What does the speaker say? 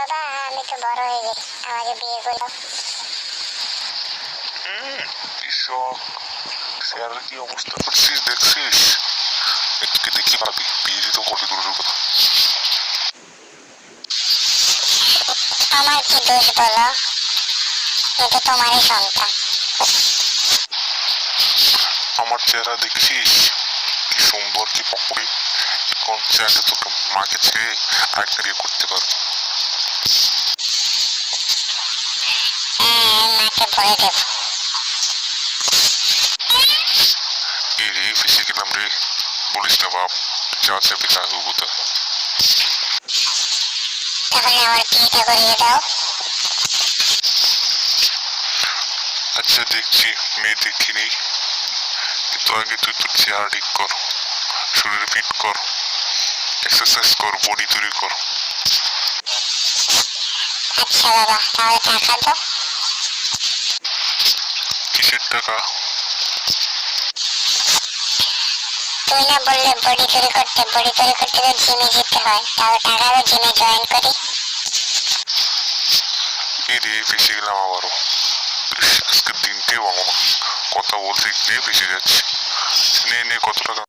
বাবা আমি তো বড় হয়ে গেছি, আমাকে বিয়ে করো। কৃষক শেয়ারের কি অবস্থা করছিস দেখছিস? একটু দেখি পাবি, বিয়ে তো কত দূরের কথা। আমার কি দোষ বলো? এটা তোমারই সন্তান। আমার চেহারা দেখছিস কি সুন্দর, কি পকড়ি। কোন চাইলে তোকে মাকে ছেড়ে আরেকটা বিয়ে করতে পারবো। মাকে বলে দেব। রে ফেসে গেলাম রে, বলিস না বাপ, যা চাবি তা হবো। তাহলে আমার বিয়েটা করিয়ে দাও। আচ্ছা দেখছি, মেয়ে দেখি নেই, কিন্তু আগে তুই তোর চেহারা ঠিক কর, শরীরে ফিট কর, এক্সারসাইজ কর, বডি তৈরি কর। আচ্ছা বাবা, তাহলে টাকা দাও। কিসের টাকা? তুই না বললে বডি তৈরি করতে তো জিমে যেতে হয়, তাহলে টাকা দাও, জিমে জয়েন করি। রে ফেসে গেলাম আবারও। আজকের দিনটাই ভালো না, কথা বলতে গিয়ে ফেসে যাচ্ছে। নে কত টাকা?